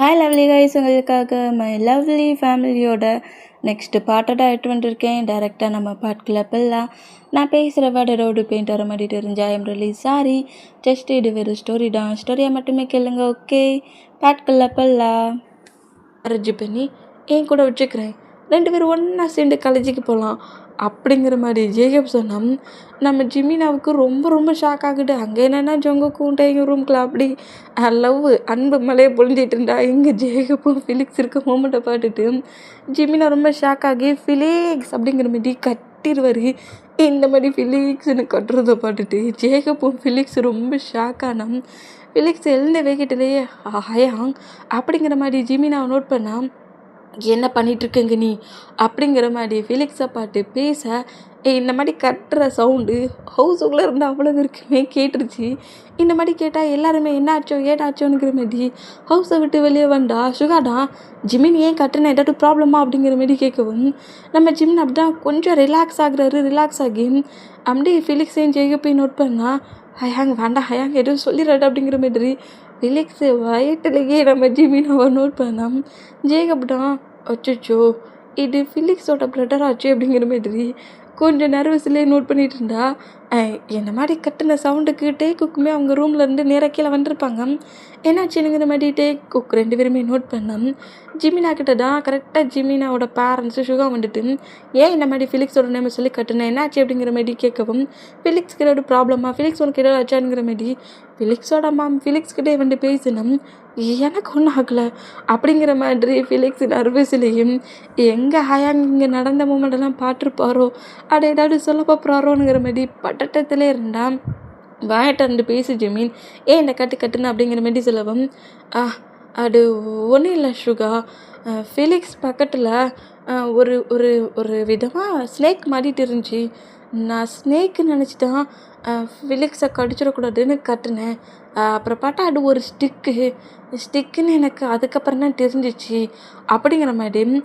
Hi lovely guys, உங்களுக்காக my lovely ஃபேமிலியோட next பார்ட்டோட எடுத்து வந்துருக்கேன். டேரெக்டாக நம்ம பாட்டுக்குள்ள போகலாம். நான் பேசுகிற வேர்டு ரோடு பெயிண்ட் வர மாதிரி தெரிஞ்சா ஐம் ரிலி சாரி. ஜஸ்ட் இது வெறும் ஸ்டோரி தான், ஸ்டோரியை மட்டுமே கேளுங்க. ஓகே, பாட்டுக்குள்ள போகலாம். அரேஞ்ச் பண்ணி என் கூட வச்சுக்கிறேன், 2 பேரும் ஒன்றா சேர்ந்து காலேஜுக்கு போகலாம் அப்படிங்கிற மாதிரி ஜேகப் சொன்னோம். நம்ம ஜிமினாவுக்கு ரொம்ப ரொம்ப ஷாக் ஆகுது. அங்கே என்னென்னா ஜொங்குக்கும் எங்கள் ரூம்குள்ள அப்படி லவ் அன்பு மலையை பொழிஞ்சிட்டு இருந்தா. இங்கே ஜேகப்பும் ஃபிலிக்ஸ் இருக்க மூமெண்ட்டை பார்த்துட்டு ஜிமினா ரொம்ப ஷாக் ஆகி ஃபிலிக்ஸ் அப்படிங்கிற மாதிரி கட்டிடுவார். இந்த மாதிரி ஃபிலிக்ஸ்னு கட்டுறதை பார்த்துட்டு ஜேகப்பும் ஃபிலிக்ஸ் ரொம்ப ஷாக் ஆனோம். ஃபிலிக்ஸ் எழுந்த வேகத்திலேயே ஹயாங் அப்படிங்கிற மாதிரி ஜிமினாவை நோட் பண்ணால், என்ன பண்ணிகிட்ருக்கங்க நீ அப்படிங்கிற மாதிரி ஃபிலிக்ஸை பாட்டு பேச, இந்த மாதிரி கட்டுற சவுண்டு ஹவுஸுக்குள்ளே இருந்து அவ்வளோ இருக்குமே கேட்டுருச்சு. இந்த மாதிரி கேட்டால் எல்லாருமே என்னாச்சோ ஏதாச்சோங்கிற மாதிரி ஹவுஸை விட்டு வெளியே வந்தா சுகாடா ஜிமின் ஏன் கட்டுன ஏதாட்டும் ப்ராப்ளமா அப்படிங்கிற மாதிரி கேட்கவும், நம்ம ஜிமின் அப்படி தான் கொஞ்சம் ரிலாக்ஸ் ஆகுறாரு. ரிலாக்ஸ் ஆகி அப்படி ஃபிலிக்ஸையும் ஜெயகப்பையும் நோட் பண்ணால், ஹயாங் வேண்டாம் ஹயாங் எதுவும் சொல்லிடுறாரு அப்படிங்கிற மாதிரி ஃபிலிக்ஸு வயிற்றுலேயே நம்ம ஜிமினாவை நோட் பண்ணால், ஜேகப் தான் அச்சோ இது ஃபிலிக்ஸோட பிரதர் ஆச்சு அப்படிங்கிற மாதிரி கொஞ்சம் நர்வஸ்லேயே நோட் பண்ணிகிட்டு இருந்தா. என்ன மாதிரி கட்டின சவுண்டுக்கு டேக்குக்குமே அவங்க ரூமில் இருந்து நேராக கீழே வந்திருப்பாங்க. என்னாச்சுங்கிற மாதிரி டேக்குக் 2 பேருமே நோட் பண்ணோம். ஜிமினா கிட்ட தான் கரெக்டாக ஜிமினாவோட பேரண்ட்ஸு சுகா வந்துட்டு, ஏன் இந்த மாதிரி ஃபிலிக்ஸோட நேமை சொல்லி கட்டினேன் என்னாச்சு அப்படிங்கிற மாதிரி கேட்கவும், ஃபிலிக்ஸ்க்கு ஏதாவது ப்ராப்ளமா, ஃபிலிக்ஸ் உனக்கு ஏதாவது ஆச்சானுங்கிற மாதிரி ஃபிலிக்ஸோட அம்மா ஃபிலிக்ஸ்கிட்டே வந்து பேசினோம். எனக்கு ஒன்றும் ஆகலை அப்படிங்கிற மாதிரி ஃபிலிக்ஸ் நர்வஸ்லேயும் எங்கே ஹயாங் இங்கே நடந்த மூமெண்டெல்லாம் பார்த்துருப்பாரோ அதை ஏதாவது சொல்ல போகிறாரோங்கிற மாதிரி பட்டட்டத்திலே இருந்தான். வாயிட்டு பேசி ஜிமின் ஏன் இந்த கட்டுன்னு அப்படிங்கிற மாதிரி சொல்லவும், அது ஒன்றும் இல்லை சுகா, ஃபிலிக்ஸ் பக்கத்தில் ஒரு ஒரு ஒரு விதமாக ஸ்னேக் மாட்டிகிட்டு இருந்துச்சு. நான் ஸ்னேக்குன்னு நினச்சி தான் ஃபிலிக்ஸை கடிச்சிடக்கூடாதுன்னு கட்டுனேன். அப்புறம் பார்த்தா அது ஒரு ஸ்டிக்குன்னு எனக்கு அதுக்கப்புறம் தான் தெரிஞ்சிச்சு அப்படிங்கிற மாதிரி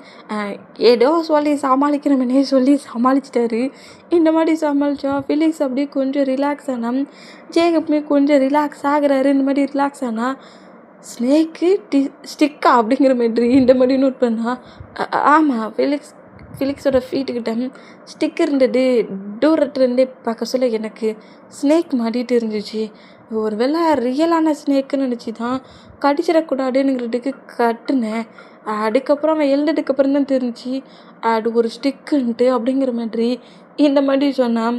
ஏதோ சொல்லி சமாளிக்கிறவனே சொல்லி சமாளிச்சிட்டாரு. இந்த மாதிரி சமாளித்தா ஃபிலிக்ஸ் அப்படியே கொஞ்சம் ரிலாக்ஸ் ஆனால் ஜேகப்புமே கொஞ்சம் ரிலாக்ஸ் ஆகுறாரு. இந்த மாதிரி ரிலாக்ஸ் ஆனால் ஸ்னேக்கு ஸ்டிக்கா அப்படிங்கிற மாதிரி இந்த மாதிரி நோட் பண்ணால், ஆமாம் ஃபிலிக்ஸோட ஃபீட்டுக்கிட்ட ஸ்டிக் இருந்தது. தூரத்துலேருந்தே பார்க்க சொல்ல எனக்கு ஸ்னேக் மாட்டிகிட்டு இருந்துச்சு. ஒரு வேளை ரியலான ஸ்னேக்குன்னு நினச்சி தான் கடிச்சிடக்கூடாதுங்கிறதுக்கு கட்டுனேன். அதுக்கப்புறம் அவன் எழுந்ததுக்கப்புறம் தான் தெரிஞ்சு அது ஒரு ஸ்டிக்குன்ட்டு அப்படிங்கிற மாதிரி இந்த மாதிரி சொன்னான்.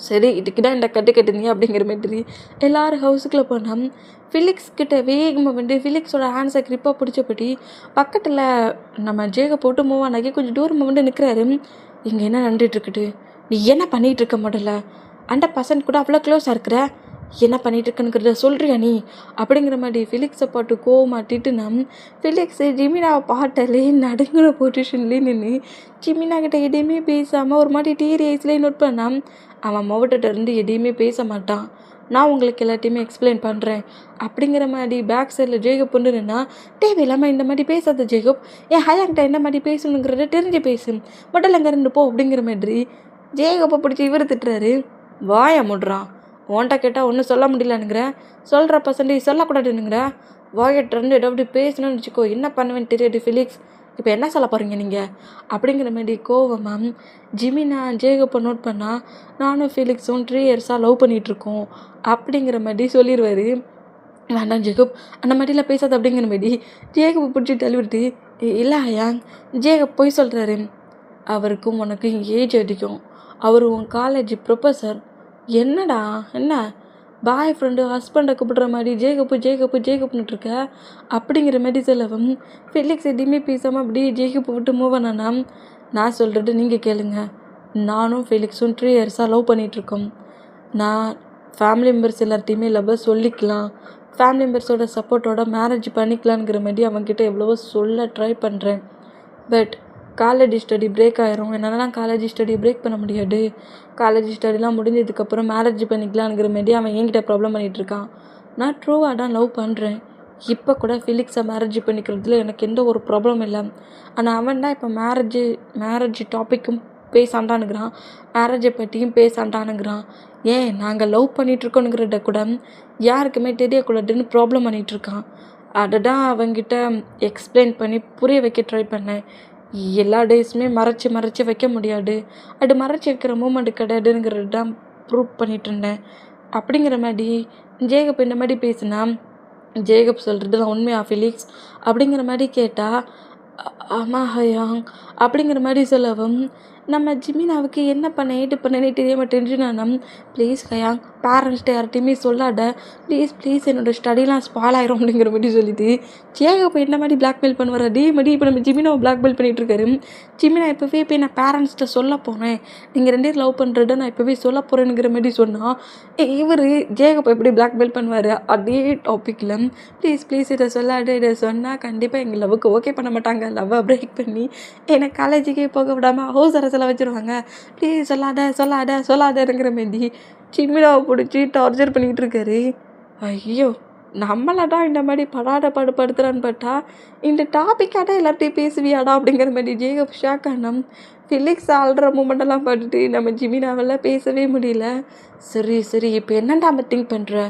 சரி இதுக்கு தான் இந்த கட்டுனீங்க அப்படிங்கிற மாதிரி எல்லோரும் ஹவுஸுக்குள்ளே போனால், ஃபிலிக்ஸ் கிட்ட வேகமாக வந்து ஃபிலிக்ஸோட ஹேண்ட்ஸை க்ரிப்பாக பிடிச்சபடி பக்கத்தில் நம்ம ஜேக போட்டு மூவ் ஆனாக்கி கொஞ்சம் தூரமாக வந்து நிற்கிறாரு. இங்கே என்ன நடந்துகிட்ருக்குது, நீ என்ன பண்ணிகிட்ருக்க முதல்ல, அந்த பசங்க கூட அவ்வளோ க்ளோஸாக இருக்கிற, என்ன பண்ணிகிட்ருக்குங்கிறத சொல்கிறியா நீ அப்படிங்கிற மாதிரி ஃபிலிக்ஸை பாட்டு கோவமாட்டிட்டு நம் ஃபிலிக்ஸு ஜிமினாவை பாட்டாலே நடுங்கிற பொசிஷன்லேயே நின்று ஜிமினா கிட்ட எதையுமே பேசாமல் ஒரு மாதிரி டீரி ஐஸ்லேயே நோட் பண்ணான். அவன் மாவட்டத்தை இருந்து எதையுமே பேச மாட்டான், நான் உங்களுக்கு எல்லாத்தையுமே எக்ஸ்பிளைன் பண்ணுறேன் அப்படிங்கிற மாதிரி பேக் சைடில் ஜேகப் பொண்ணுன்னா, தேவையில்லாமல் இந்த மாதிரி பேசாத ஜேகப், என் ஹயாங்கிட்ட என்ன மாதிரி பேசணுங்கிறத தெரிஞ்சு பேசு, முதல்ல அங்கே இருந்து போ அப்படிங்கிற மாதிரி ஜேகப்பை பிடிச்சி இவர் திட்டுறாரு. வாய முடுறான், ஓன்ட்ட கேட்டால் ஒன்றும் சொல்ல முடியலனுங்கிற, சொல்கிற பர்சன்டேஜ் சொல்லக்கூடாதுனுங்கிற, வாயிட்டிருந்து ஏதாவது பேசணும்னு வச்சுக்கோ, என்ன பண்ணுவேன்னு தெரியாது ஃபிலிக்ஸ், இப்போ என்ன சொல்ல போகிறீங்க நீங்கள் அப்படிங்கிற மாதிரி கோவமாக ஜிமினா ஜேகப்பை நோட் பண்ணால், நானும் ஃபிலிக்ஸும் 3 இயர்ஸாக லவ் பண்ணிகிட்ருக்கோம் அப்படிங்கிற மாதிரி சொல்லிடுவார். வேண்டாம் ஜேகப் அந்த மாதிரிலாம் பேசாது அப்படிங்கிற மாதிரி ஜேகப்பை பிடிச்சி தள்ளிவிட்டு, இல்லை ஹயாங் ஜேகப் போய் சொல்கிறாரு, அவருக்கும் உனக்கும் ஏஜ் அதிகம், அவர் உன் காலேஜ் ப்ரொஃபஸர், என்னடா என்ன பாய் ஃப்ரெண்டு ஹஸ்பண்டை கூப்பிடுற மாதிரி ஜேகப்புன்னுட்ருக்க அப்படிங்கிற மாதிரி சொல்லவும், ஃபிலிக்ஸ் எதையுமே பேசாமல் அப்படியே ஜேகப்பு விட்டு மூவ் பண்ணானா, நான் சொல்கிறது நீங்கள் கேளுங்க, நானும் ஃபிலிக்ஸும் 3 இயர்ஸாக லவ் பண்ணிகிட்ருக்கோம். நான் ஃபேமிலி மெம்பர்ஸ் எல்லாத்தையுமே லவ்வை சொல்லிக்கலாம், ஃபேமிலி மெம்பர்ஸோட சப்போர்ட்டோட மேரேஜ் பண்ணிக்கலாங்கிற மாதிரி அவங்ககிட்ட எவ்வளவோ சொல்ல ட்ரை பண்ணுறேன். பட் காலேஜ் ஸ்டடி பிரேக் ஆயிரும், என்னால் காலேஜ் ஸ்டடியை பிரேக் பண்ண முடியாது, காலேஜ் ஸ்டடிலாம் முடிஞ்சதுக்கப்புறம் மேரேஜ் பண்ணிக்கலாங்கிற மாரி அவன் என்கிட்ட ப்ராப்ளம் பண்ணிகிட்ருக்கான். நான் ட்ரூவாக தான் லவ் பண்ணுறேன், இப்போ கூட ஃபிலிக்ஸை மேரேஜ் பண்ணிக்கிறதுல எனக்கு எந்த ஒரு ப்ராப்ளம் இல்லை. ஆனால் அவன் தான் இப்போ மேரேஜ் டாப்பிக்கும் பேசாண்டானுங்கிறான், மேரேஜை பற்றியும் பேசாண்டானுங்கிறான். ஏன் நாங்கள் லவ் பண்ணிகிட்ருக்கோனுங்கிறத கூட யாருக்குமே தெரியக்கூடாதுன்னு ப்ராப்ளம் பண்ணிகிட்ருக்கான். அடடா அவங்கிட்ட எக்ஸ்பிளைன் பண்ணி புரிய வைக்க ட்ரை பண்ணேன். எல்லா டேஸுமே மறைச்சி மறைச்சி வைக்க முடியாது, அது மறைச்சி வைக்கிற மூமெண்ட் கிடையாதுங்கிறது தான் ப்ரூவ் பண்ணிட்டு இருந்தேன். அப்படிங்கிற மாதிரி ஜேகப் இந்த மாதிரி பேசினா, ஜேகப் சொல்கிறது தான் உண்மையா ஃபிலிக்ஸ் அப்படிங்கிற மாதிரி கேட்டால், ஆமாம் ஹயாங் அப்படிங்கிற மாதிரி சொல்லவும், நம்ம ஜிமினாவுக்கு என்ன பண்ண ஏது பண்ணனே தெரியாமல் டென்ஷன் ஆனோம். ப்ளீஸ் ஹயாங், பேரண்ட்ஸ்கிட்ட யார்கிட்டையுமே சொல்லாத, ப்ளீஸ் ப்ளீஸ் என்னோடய ஸ்டடிலாம் ஸ்பால் ஆயிரும் அப்படிங்கிற மாதிரி சொல்லிட்டு ஜேகப் என்ன மாதிரி பிளாக்மெயில் பண்ணுவார். அதே மாதிரி இப்போ நம்ம ஜிமினாவை பிளாக்மெயில் பண்ணிகிட்ருக்காரு. ஜிமினா இப்போவே போய் நான் பேரண்ட்ஸ்கிட்ட சொல்ல போகிறேன், நீங்கள் ரெண்டே லவ் பண்ணுறத நான் இப்போவே சொல்ல போகிறேனுங்கிற மாதிரி சொன்னால், இவர் ஜேகப் எப்படி பிளாக்மெயில் பண்ணுவார். அதே டாப்பிக்கில் ப்ளீஸ் ப்ளீஸ் இதை சொல்லாது, இதை சொன்னால் கண்டிப்பாக எங்கள் லவ்வுக்கு ஓகே பண்ண மாட்டாங்க, லவ்வை பிரேக் பண்ணி என்னை காலேஜுக்கே போக விடாமல் ஹவுஸ் அரசில் வச்சுருவாங்க, ப்ளீஸ் சொல்லாத சொல்லாத சொல்லாதங்கிற மாரி ஜிமினாவை பிடிச்சி டார்ச்சர் பண்ணிகிட்டு இருக்காரு. ஐயோ, நம்மளை தான் இந்த மாதிரி படுத்துறான்னு பார்த்தா இந்த டாப்பிக்காக எல்லார்ட்டையும் பேசுவியாடா அப்படிங்கிற மாதிரி ஜேகப் ஷாக் ஆனோம். ஃபிலிக்ஸ் ஆள்ற மூமெண்டெல்லாம் பார்த்துட்டு நம்ம ஜிமினாவெல்லாம் பேசவே முடியல. சரி சரி, இப்போ என்னண்டா நம்ம திங்க் பண்ணுற,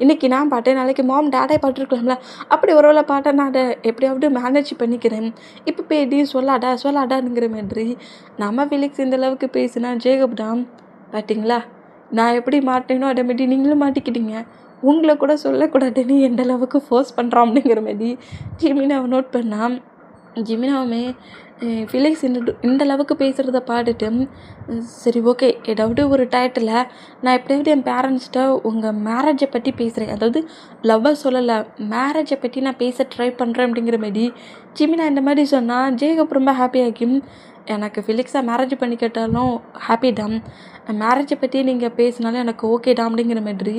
இன்றைக்கி நான் பாட்டேன், நாளைக்கு மாம் டேடே பாட்டுருக்கலாம்ல, அப்படி ஒரு வேளை பாட்டை நான் அதை எப்படியாவது மேனேஜ் பண்ணிக்கிறேன், இப்போ போய் எதையும் சொல்லாடாங்கிற மாதிரி நம்ம ஃபிலிக்ஸ் இந்த அளவுக்கு பேசினா ஜேகப் தான், பார்த்தீங்களா நான் எப்படி மாட்டேனோ அதே மாதிரி நீங்களும் மாட்டிக்கிட்டீங்க, உங்களை கூட சொல்லக்கூடாதுன்னு எந்த அளவுக்கு ஃபோர்ஸ் பண்ணுறான் அப்படிங்கிற மாதிரி ஜிமினாவை நோட் பண்ணான். ஜிமினாவுமே ஃபிலிக்ஸ் இந்த அளவுக்கு பேசுகிறத பாட்டுட்டு, சரி ஓகே, ஏதாவது ஒரு டயத்தில் நான் எப்படியாவது என் பேரண்ட்ஸ்கிட்ட உங்கள் மேரேஜை பற்றி பேசுகிறேன், அதாவது லவ்வை சொல்லலை, மேரேஜை பற்றி நான் பேச ட்ரை பண்ணுறேன் அப்படிங்கிற மாதிரி ஜிமினா இந்த மாதிரி சொன்னால் ஜேகப் ரொம்ப ஹாப்பியாகும். எனக்கு ஃபிலிக்ஸாக மேரேஜ் பண்ணி கேட்டாலும் ஹாப்பி தான், மேரேஜை பற்றி நீங்கள் பேசினாலும் எனக்கு ஓகே தான் அப்படிங்கிற மாதிரி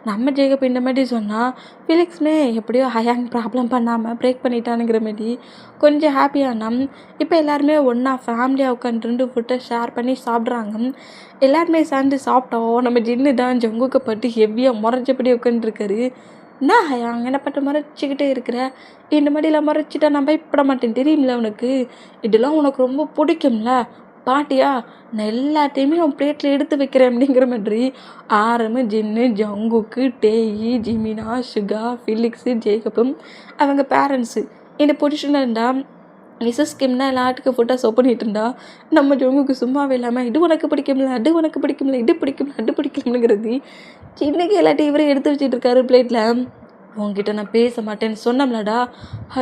நம்ம ஜேகப் இந்த மாதிரி சொன்னால், ஃபிலிக்ஸுமே எப்படியோ ஹயாங் ப்ராப்ளம் பண்ணாமல் பிரேக் பண்ணிட்டானுங்கிற மாதிரி கொஞ்சம் ஹாப்பியானா. இப்போ எல்லாருமே ஒன்றா ஃபேமிலியாக உட்காந்துருந்து ஃபுட்டை ஷேர் பண்ணி சாப்பிட்றாங்க. எல்லாருமே சேர்ந்து சாப்பிட்டோம். நம்ம ஜின்னு தான் ஜங்குக்கு பட்டு ஹெவியாக முறைஞ்சபடி உட்காந்துருக்காரு. என்ன ஹயாங் என்னை பட்டு மறைச்சிக்கிட்டே இருக்கிற, இந்த மாதிரிலாம் மறைச்சிட்டா நான் பயப்பட மாட்டேன் தெரியுமில்ல உனக்கு, இதெல்லாம் உனக்கு ரொம்ப பிடிக்கும்ல பாட்டியா, நான் எல்லாத்தையுமே அவன் பிளேட்டில் எடுத்து வைக்கிறேன் அப்படிங்கிற மாதிரி ஆரம்பு ஜின்னு ஜங்குக்கு டேயி ஜிமினா சுகா ஃபிலிக்ஸு ஜேகப்பும் அவங்க பேரண்ட்ஸு இந்த பொசிஷனில் இருந்தால் மிஸ்ஸஸ் கிம்னா எல்லாத்துக்கு ஃபுட்டாக சோப் பண்ணிட்டு இருந்தா, நம்ம ஜங்குக்கு சும்மாவே இல்லாமல் இது உனக்கு பிடிக்கும்ல, அது உனக்கு பிடிக்கும்ல, இது பிடிக்கும்ல, அது பிடிக்கும்ங்கிறது சின்னக்கு எல்லாத்தையும் இவரே எடுத்து வச்சுட்டு இருக்காரு பிளேட்டில். உங்ககிட்ட நான் பேச மாட்டேன்னு சொன்னோம்லடா,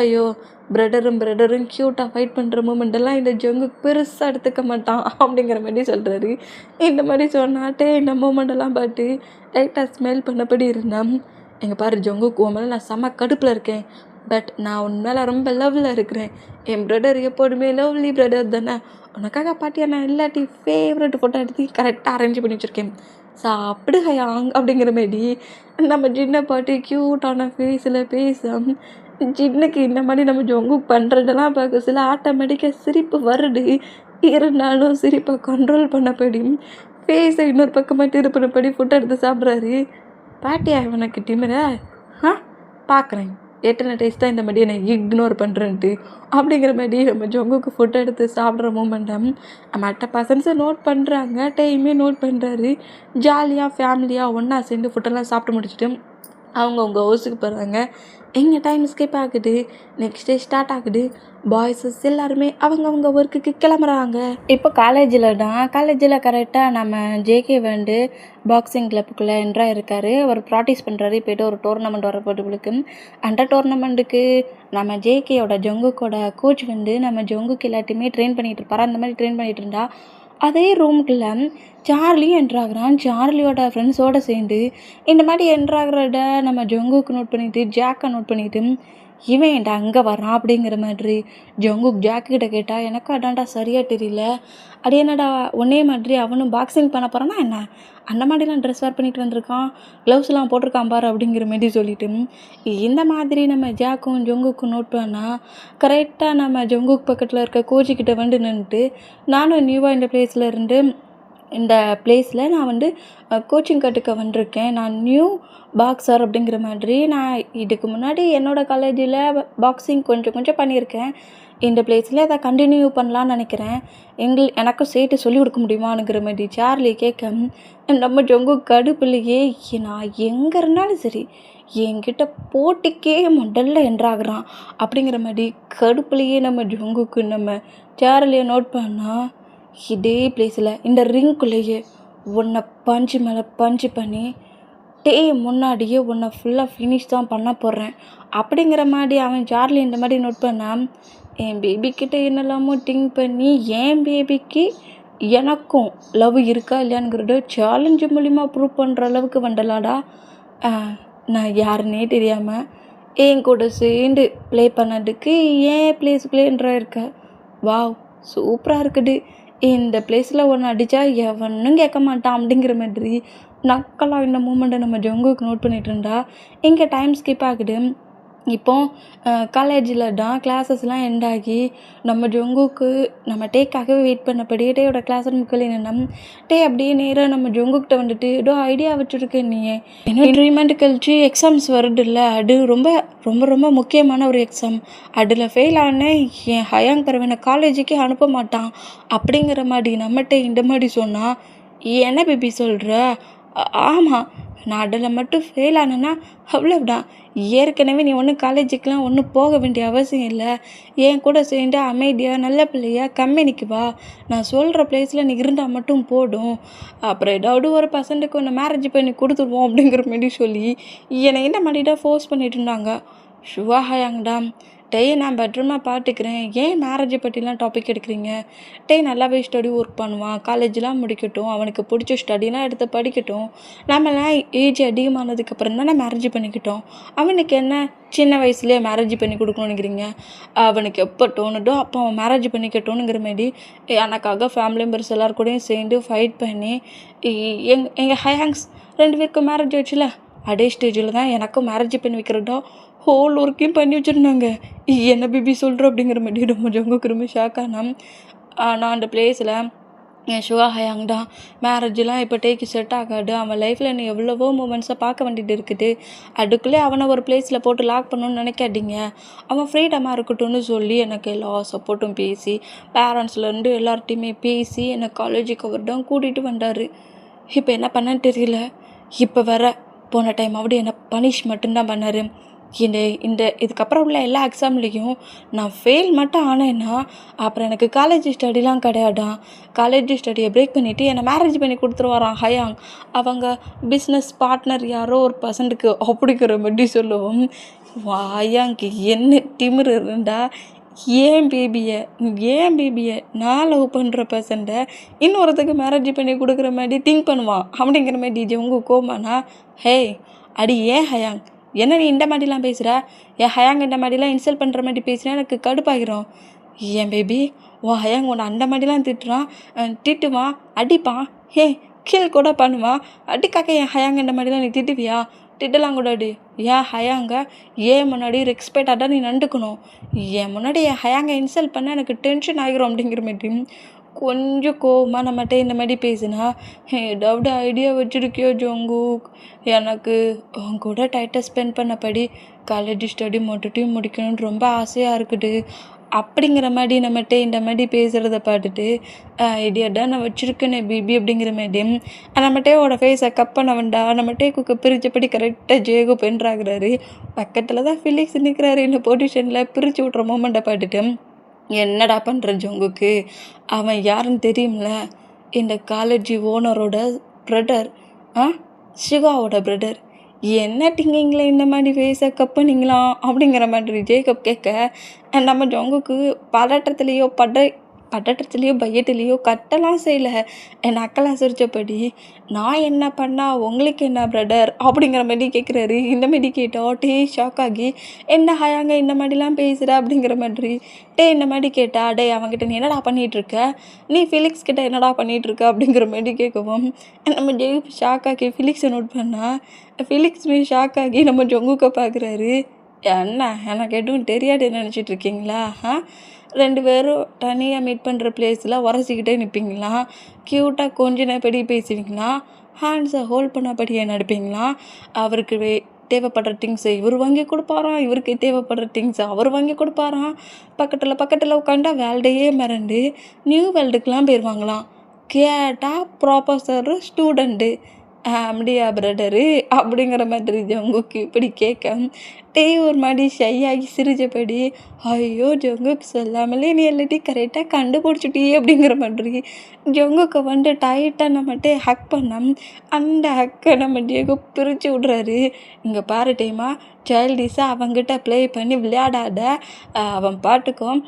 ஐயோ பிரதரும் க்யூட்டாக ஃபைட் பண்ணுற மூமெண்டெல்லாம் இந்த ஜங்குக்கு பெருசாக எடுத்துக்க மாட்டான் அப்படிங்கிற மாதிரி சொல்கிறாரு. இந்த மாதிரி சொன்னாட்டே இந்த மூமெண்டெல்லாம் பார்த்து லைட்டாக ஸ்மெல் பண்ணபடி இருந்தேன். எங்கள் பாரு ஜங்குக்கு உன் மேலே நான் செம்ம கடுப்பில் இருக்கேன், பட் நான் உன் மேலே ரொம்ப லவ்வில் இருக்கிறேன், என் பிரதர் எப்போதுமே லவ்லி பிரதர் தானே, உனக்காக பாட்டியா நான் இல்லாட்டி ஃபேவரட் ஃபோட்டோ எடுத்து கரெக்டாக அரேஞ்ச் பண்ணி வச்சுருக்கேன், சாப்பிடு ஹயாங் அப்படிங்கிற மாதிரி நம்ம ஜின்னை பாட்டு க்யூட்டான ஃபேஸில் பேச, ஜின்னுக்கு இந்த மாதிரி நம்ம ஜொங்கு பண்ணுறதெல்லாம் பார்க்க சில ஆட்டோமேட்டிக்காக சிரிப்பு வருது, இருந்தாலும் சிரிப்பை கண்ட்ரோல் பண்ணப்படி ஃபேஸை இன்னொரு பக்கமாக திருப்பினபடி ஃபுட்டை எடுத்து சாப்பிட்றாரு. பாட்டியா இவனுக்கு டிமர பார்க்குறேன் எத்தனை டேஸ்ட்டாக இந்த மாதிரி என்னை இக்னோர் பண்ணுறேன்ட்டு அப்படிங்கிற மாதிரி நம்ம ஜொங்குக்கு ஃபுட்டை எடுத்து சாப்பிட்ற மூமெண்ட்டை மற்ற பர்சன்ஸை நோட் பண்ணுறாங்க, டைமே நோட் பண்ணுறாரு. ஜாலியாக ஃபேமிலியாக ஒன்றா சேர்ந்து ஃபுட்டெல்லாம் சாப்பிட்டு முடிச்சுட்டு அவங்க ஹவுஸுக்கு போகிறாங்க. எங்கே டைம் ஸ்கிப் ஆகுது, நெக்ஸ்ட் டே ஸ்டார்ட் ஆகுது. பாய்ஸஸ் எல்லாருமே அவங்க ஒர்க்குக்கு கிளம்புறாங்க. இப்போ காலேஜில் கரெக்டாக நம்ம ஜேகே வந்து பாக்ஸிங் கிளப்புக்குள்ளே என்ட்ராக இருக்கார். அவர் ப்ராக்டிஸ் பண்ணுறாரு. போய்ட்டு ஒரு டோர்னமெண்ட் வரப்போட்டுகளுக்கு அந்த டோர்னமெண்ட்டுக்கு நம்ம ஜேகேயோட ஜங்குக்கோட கோச் வந்து நம்ம ஜங்குக்கு எல்லாத்தையுமே ட்ரெயின் பண்ணிகிட்டு இருப்பார். அந்த மாதிரி ட்ரெயின் பண்ணிகிட்டு இருந்தா அதே ரூமுக்குள்ளே சார்லியும் என்ட்ராகிறான். சார்லியோட ஃப்ரெண்ட்ஸோடு சேர்ந்து இந்த மாதிரி என்ட்ராகிறத நம்ம ஜங்குக்கு நோட் பண்ணிவிட்டு ஜாக்கை நோட் பண்ணிவிட்டு இவன் ஏன்டா அங்கே வரான் அப்படிங்கிற மாதிரி ஜங்குக் ஜாக்கிட்ட கேட்டால் எனக்கு அதான்டா சரியாக தெரியல, அது என்னடா ஒன்னே மாதிரி அவனும் பாக்ஸிங் பண்ண போகிறான்னா என்ன, அந்த மாதிரிலாம் ட்ரெஸ் வேர் பண்ணிட்டு வந்திருக்கான், க்ளவுஸ்லாம் போட்டிருக்கான் பாரு அப்படிங்கிற மாதிரி சொல்லிட்டு இந்த மாதிரி நம்ம ஜாக்கும் ஜங்குக்கும் நோட் பண்ணால் கரெக்டாக நம்ம ஜங்குக் பக்கத்தில் இருக்க கோச்சிக்கிட்ட வந்து நின்றுட்டு நானும் நியூவாக இந்த பிளேஸில் இருந்து இந்த பிளேஸில் நான் வந்து கோச்சிங் கற்றுக்க வந்திருக்கேன். நான் நியூ பாக்ஸர் அப்படிங்கிற மாதிரி. நான் இதுக்கு முன்னாடி என்னோடய காலேஜில் பாக்ஸிங் கொஞ்சம் கொஞ்சம் பண்ணியிருக்கேன். இந்த பிளேஸில் அதை கண்டினியூ பண்ணலான்னு நினைக்கிறேன். எனக்கும் சேர்த்து சொல்லிக் கொடுக்க முடியுமானுங்கிற மாதிரி சார்லி கேட்க, நம்ம ஜொங்கு கடுப்புலையே நான் எங்கே இருந்தாலும் சரி என்கிட்ட போட்டிக்கே முதல்ல என்ட்ராகிறான் அப்படிங்கிற மாதிரி கடுப்புலையே நம்ம ஜொங்குக்கு நம்ம சார்லியை நோட் பண்ணால், இதே பிளேஸில் இந்த ரிங்குள்ளேயே உன்னை பஞ்சு மேலே பஞ்சு பண்ணி முன்னாடியே உன்னை ஃபுல்லாக ஃபினிஷ் தான் பண்ண போடுறேன் அப்படிங்கிற மாதிரி அவன் சார்லி இந்த மாதிரி நோட் பண்ணால், என் பேபிக்கிட்ட என்னெல்லாமோ திங்க் பண்ணி என் பேபிக்கு எனக்கும் லவ் இருக்கா இல்லையானுங்கிறத சேலஞ்சு மூலிமா ப்ரூவ் பண்ணுற அளவுக்கு வந்துடலாடா. நான் யாருன்னே தெரியாமல் என் கூட சேர்ந்து ப்ளே பண்ணதுக்கு ஏன் பிளேஸுக்குள்ளே என்ட்ரா இருக்க. வாவ், சூப்பராக இருக்குது. இந்த பிளேஸில் ஒன்று அடித்தா எவனும் கேட்க மாட்டான் அப்படிங்கிற மாதிரி நக்கலாக இந்த மூமெண்ட்டை நம்ம ஜொங்குக்கு நோட் பண்ணிகிட்டு இருந்தா இங்கே டைம் ஸ்கிப் ஆகுது. இப்போது காலேஜில் தான் கிளாஸஸ்லாம் எண்ட் ஆகி நம்ம ஜொங்குக்கு நம்ம டேக்காகவே வெயிட் பண்ணபடியே டேயோட கிளாஸ் ரூமுக்குள்ளே நின்னோம். அப்படியே நேராக நம்ம ஜொங்குக்கிட்ட வந்துட்டு ஏதோ ஐடியா வச்சுருக்கேன், நீ இன்னும் 3 மந்த் கழிச்சு எக்ஸாம்ஸ் வருதுல்ல, அது ரொம்ப ரொம்ப ரொம்ப முக்கியமான ஒரு எக்ஸாம். அதில் ஃபெயில் ஆனே என் ஹயாங்கரவனை காலேஜுக்கே அனுப்ப மாட்டான் அப்படிங்கிற மாதிரி நம்மகிட்ட இந்த மாதிரி சொன்னால், என்ன பேபி சொல்கிற? ஆமாம், நான் அதில் மட்டும் ஃபெயில் ஆனேன்னா அவ்வளோதான். ஏற்கனவே நீ ஒன்றும் காலேஜுக்கெலாம் ஒன்றும் போக வேண்டிய அவசியம் இல்லை. என் கூட சேர்ந்து அமைதியாக நல்ல பிள்ளையாக கம்பெனிக்கு வா. நான் சொல்கிற பிளேஸில் நீ இருந்தால் மட்டும் போடும். அப்புறம் ஏதாவது ஒரு பர்சன்ட்டுக்கு ஒன்று மேரேஜ் பண்ணி கொடுத்துருவோம் அப்படிங்கிற மாதிரி சொல்லி என்னை என்ன பண்ணிட்டா ஃபோர்ஸ் பண்ணிட்டு இருந்தாங்க. ஷுவா ஹயாங்கடா, நான் பெட்ரூமாக பார்த்துக்கிறேன், ஏன் மேரேஜை பற்றிலாம் டாபிக் எடுக்கிறீங்க? நல்லாவே ஸ்டடி ஒர்க் பண்ணுவான், காலேஜெலாம் முடிக்கட்டும், அவனுக்கு பிடிச்ச ஸ்டடிலாம் எடுத்து படிக்கட்டும். நம்மளாம் ஏஜ் அதிகமானதுக்கப்புறம் தானே மேரேஜ் பண்ணிக்கிட்டோம். அவனுக்கு என்ன சின்ன வயசுலேயே மேரேஜ் பண்ணி கொடுக்கணும்னு நினைக்கிறீங்க? அவனுக்கு எப்போ தோணுதோ அப்போ அவன் மேரேஜ் பண்ணிக்கட்டும்னுங்கிற மாரி எனக்காக ஃபேமிலி மெம்பர்ஸ் எல்லாருக்கூடையும் சேர்ந்து ஃபைட் பண்ணி எங்கள் ஹயாங்ஸ் 2 பேருக்கும் மேரேஜ் ஆச்சுல, அதே ஸ்டேஜில் தான் எனக்கும் மேரேஜ் பண்ணி வைக்கிறதோ ஹோல் ஒர்க்கையும் பண்ணி வச்சுருந்தாங்க. என்ன பேபி சொல்கிற அப்படிங்கிற மாதிரி ரொம்ப ஜொங்குக்கு ரொம்ப ஷாக்கானா. நான் அந்த பிளேஸில் என் ஷுவா ஹயாங் தான் மேரேஜெலாம் இப்போ டேக்கு செட் ஆகாது. அவன் லைஃப்பில் என்ன எவ்வளவோ மூமெண்ட்ஸை பார்க்க வேண்டியது இருக்குது. அதுக்குள்ளே அவனை ஒரு பிளேஸில் போட்டு லாக் பண்ணணுன்னு நினைக்காதீங்க. அவன் ஃப்ரீடமாக இருக்கட்டும்னு சொல்லி எனக்கு எல்லா சப்போர்ட்டும் பேசி பேரண்ட்ஸ்லேருந்து எல்லார்ட்டையுமே பேசி என்னை காலேஜுக்கு அவர் தான் கூட்டிகிட்டு வந்தார். இப்போ என்ன பண்ணேன்னு தெரியல. இப்போ வர போன டைமாவது என்னை பனிஷ் மட்டும்தான் பண்ணார். இதுக்கப்புறம் உள்ள எல்லா எக்ஸாம்லேயும் நான் ஃபெயில் மட்டும் ஆனேன்னா அப்புறம் எனக்கு காலேஜ் ஸ்டடிலாம் கிடையாதான். காலேஜ் ஸ்டடியை பிரேக் பண்ணிவிட்டு என்னை மேரேஜ் பண்ணி கொடுத்துருவாராம் ஹயாங். அவங்க பிஸ்னஸ் பார்ட்னர் யாரோ ஒரு பர்சன்ட்டுக்கு அப்படிங்கிற மாதிரி சொல்லுவோம். ஹயாங்க்கு என்ன திமிரு இருந்தா, ஏன் பேபியை நான் லவ் பண்ணுற பர்சன்ட்டை இன்னொருத்துக்கு மேரேஜ் பண்ணி கொடுக்குற மாதிரி திங்க் பண்ணுவான் அப்படிங்கிற மாதிரி உங்கள் கோமானா. ஹே அடி, ஏன் ஹயாங் என்ன நீ இந்த மாதிரிலாம் பேசுகிற? என் ஹயாங் இந்த மாதிரிலாம் இன்சல்ட் பண்ணுற மாதிரி பேசுனா எனக்கு கடுப்பாகிரும். ஏன் பேபி, உன் ஹயாங் உன்னை அந்த மாதிரிலாம் திட்டுவான், அடிப்பான், கீழ் கூட பண்ணுவான். அடிக்காக்க என் ஹயாங் இந்த மாதிரிலாம் நீ திட்டுவியா? திட்டலாம் கூடாது. ஏன் ஹயாங்க முன்னாடி ரெஸ்பெக்டாக தான் நீ நடந்துக்கணும். முன்னாடி என் ஹயாங்கை இன்சல்ட் பண்ண எனக்கு டென்ஷன் ஆகிரும் அப்படிங்கிற மாதிரி கொஞ்சம் கோவமாக நம்மகிட்ட இந்த மாதிரி பேசுனா, ஏதாவது ஐடியா வச்சுருக்கியோ ஜொங்குக்? எனக்கு உன் கூட டைட்டாக ஸ்பெண்ட் பண்ணபடி காலேஜ் ஸ்டடி மட்டும் முடிக்கணும்னு ரொம்ப ஆசையாக இருக்குது அப்படிங்கிற மாதிரி நம்மகிட்ட இந்த மாதிரி பேசுகிறத பார்த்துட்டு, ஐடியா தான் நான் வச்சுருக்கேனே பேபி அப்படிங்கிற மாதிரி நம்மகிட்டோட ஃபேஸை கப் பண்ண வேண்டாம். நம்மகிட்டே குக்க பிரித்தபடி கரெக்டாக ஜேகோ பென்றாகிறாரு. பக்கத்தில் தான் ஃபிலிக்ஸ் நிற்கிறாரு. இந்த பொசிஷனில் பிரித்து விட்ற மூமெண்ட்டை பார்த்துட்டு, என்னடா பண்ணுற ஜொங்குக்கு? அவன் யாருன்னு தெரியும்ல? இந்த காலேஜ் ஓனரோட பிரதர், சிவாவோட பிரதர். என்ன டிங்கிங்களே இந்த மாதிரி ஃபேஸை கப்புனீங்களா அப்படிங்கிற மாதிரி ஜேக்கப் கேட்க, நம்ம ஜொங்குக்கு பதட்டத்துலேயோ பயத்துலேயோ கட்டலாம் செய்யலை. என் அக்கெல்லாம் சிரிச்சபடி, நான் என்ன பண்ணால் உங்களுக்கு என்ன பிரதர் அப்படிங்கிற மாதிரி கேட்குறாரு. இந்த மாதிரி கேட்டா ஷாக் ஆகி, என்ன ஹயாங்க இந்த மாதிரிலாம் பேசுகிற அப்படிங்கிற மாதிரி இந்த மாதிரி கேட்டா, அவங்ககிட்ட நீ என்னடா பண்ணிகிட்ருக்க? நீ ஃபிலிக்ஸ் கிட்ட என்னடா பண்ணிகிட்ருக்க அப்படிங்கிற மாதிரி கேட்கவும் நம்ம ஷாக் ஆகி ஃபிலிக்ஸை நோட் பண்ணால், ஃபிலிக்ஸுமே ஷாக் ஆகி நம்ம ஜொங்குக்க பார்க்குறாரு. என்ன எனக்கு எதுவும் தெரியாது நினச்சிட்டு இருக்கீங்களா? 2 பேரும் தனியாக மீட் பண்ணுற பிளேஸில் உரசிக்கிட்டே நிற்பீங்களா? க்யூட்டாக கொஞ்சினபடி பேசுவீங்களா? ஹேண்ட்ஸை ஹோல்ட் பண்ணபடியே நடிப்பீங்களா? அவருக்கு தேவைப்படுற திங்ஸை இவர் வாங்கி கொடுப்பாராம், இவருக்கு தேவைப்படுற திங்ஸை அவர் வாங்கி கொடுப்பாராம். பக்கத்தில் உட்காண்டா வேல்டையே மிரண்டு நியூ வேர்ல்டுக்கெலாம் போயிடுவாங்களாம். கேட்டால் ப்ரொஃபஸரு ஸ்டூடெண்ட்டு அப்படியா பிரதரு அப்படிங்கிற மாதிரி ஜங்குக்கு இப்படி கேட்க ஒரு மாதிரி ஷையாகி சிரிச்சபடி, ஐயோ ஜங்குக்கு சொல்லாமலே நீ எல்லாத்தையும் கரெக்டாக கண்டுபிடிச்சிட்டி அப்படிங்கிற மாதிரி ஜங்குக்கை வந்து டைட்டாக நம்மகிட்ட ஹக் பண்ண அந்த ஹக்கை நம்ம ஜேகோ பிரித்து விட்றாரு. இங்கே பாரு டைமா சைல்டிஸாக அவங்ககிட்ட ப்ளே பண்ணி விளையாடாத, அவன் பாட்டுக்கும்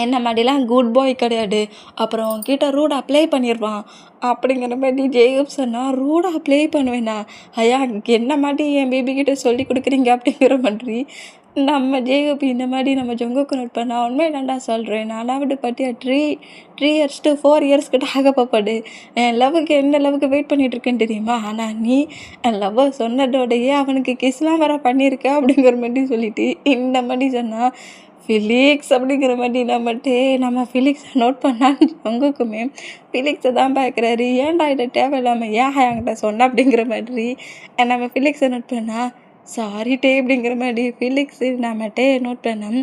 என்ன மாதிரிலாம் குட் பாய் கிடையாது, அப்புறம் உன்கிட்ட ரூடாக ப்ளே பண்ணிடுவான் அப்படிங்கிற மாதிரி ஜேகப் சொன்னால், ரூடாக ப்ளே பண்ணுவேண்ணா? ஐயா என்ன மாதிரி என் பேபிக்கிட்ட சொல்லி கொடுக்குறீங்க அப்படிங்கிற மாதிரி நம்ம ஜேகப் இந்த மாதிரி நம்ம ஜங்குக்கு நோட் பண்ணால் உண்மை தாண்டா சொல்கிறேன். நானாவது பற்றியா 3 இயர்ஸ் to 4 இயர்ஸ் கிட்ட ஆகப்பாடு என் லவ்வுக்கு என்ன லவ்வுக்கு வெயிட் பண்ணிகிட்ருக்கேன்னு தெரியுமா? ஆனால் நீ என் லவ்வை சொன்னதோடையே அவனுக்கு கிஸ்லாம் வேற பண்ணியிருக்க அப்படிங்கிற மாதிரி சொல்லிட்டு இந்த மாதிரி சொன்னால், ஃபிலிக்ஸ் அப்படிங்கிற மாதிரி நம்ம ஃபிலிக்ஸை நோட் பண்ணால் ஜங்குக்குமே ஃபிலிக்ஸை தான் பார்க்குறாரு. ஏன்டா இதை தேவையில்லாமல் ஏன் என்கிட்ட சொன்ன அப்படிங்கிற மாதிரி நம்ம ஃபிலிக்ஸை நோட் பண்ணால், சாரி அப்படிங்கிற மாதிரி ஃபிலிக்ஸு நம்மகிட்டே நோட் பண்ணேன்.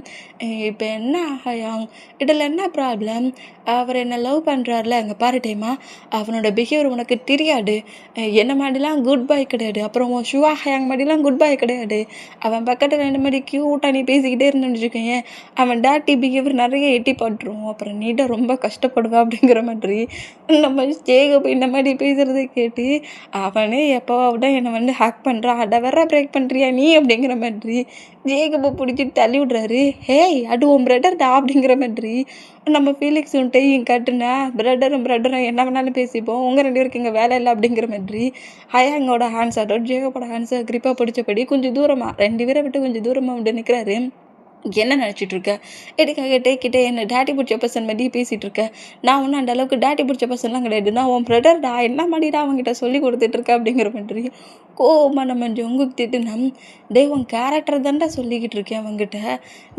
இப்போ என்ன ஹயாங், இதில் என்ன ப்ராப்ளம்? அவர் என்னை லவ் பண்ணுறாருல, அங்கே பாரு டைமா அவனோட பிஹேவியர் உனக்கு தெரியாது. என்ன மாதிரிலாம் குட் பாய் கிடையாது, அப்புறம் உன் ஷுவா ஹயாங் மாதிரிலாம் குட் பாய் கிடையாது. அவன் பக்கத்தில் இந்த மாதிரி க்யூட்டாக நீ பேசிக்கிட்டே இருந்தேன்னு வச்சுக்கோங்க, அவன் டேட்டி பிஹேவியர் நிறைய எட்டி போட்டுருவோம், அப்புறம் நீட்டாக ரொம்ப கஷ்டப்படுவா அப்படிங்கிற மாதிரி நம்ம ஜேகப் இந்த மாதிரி பேசுகிறத கேட்டு அவனே எப்போவாவிட என்னை வந்து ஹேக் பண்ணுறான், அதை வேற பிரேக் பண்ணுறியா நீ அப்படிங்கிற மாதிரி ஜேகப்பை பிடிச்சி தள்ளி விட்றாரு. ஹேய் அது உன் பிரதர்டா அப்படிங்கிற மாதிரி நம்ம ஃபீலிக்ஸ் உன்ட்டையும் காட்டுனா, பிரதரும் என்ன வேணாலும் பேசிப்போம், உங்கள் 2 பேருக்கு இங்கே வேலை இல்லை அப்படிங்கிற மாதிரி ஹயாங்கோட ஹேண்ட்ஸ் அதோட ஜேகப்போட ஹேண்ட்ஸை கிரிப்பாக பிடிச்சபடி கொஞ்சம் தூரமாக 2 பேரை விட்டு கொஞ்சம் தூரமாக விட்டு நிற்கிறாரு. என்ன நினச்சிட்ருக்க? எதுக்காக டேக்கிட்டே என்னை டேட்டி பிடிச்ச பர்சன் மாதிரி பேசிகிட்டு இருக்க? நான் ஒன்றும் அந்த அளவுக்கு டேட்டி பிடிச்ச பர்சன்லாம் கிடையாது, நான் உன் பிரதர்டா, என்ன மாதிரிடா அவங்ககிட்ட சொல்லி கொடுத்துட்ருக்க அப்படிங்கிற மாதிரி கோவமாக நம்ம ஜங்குக்கு திட்டுனா, உன் கேரக்டர் தான்டா சொல்லிக்கிட்டு இருக்கேன் அவங்ககிட்ட,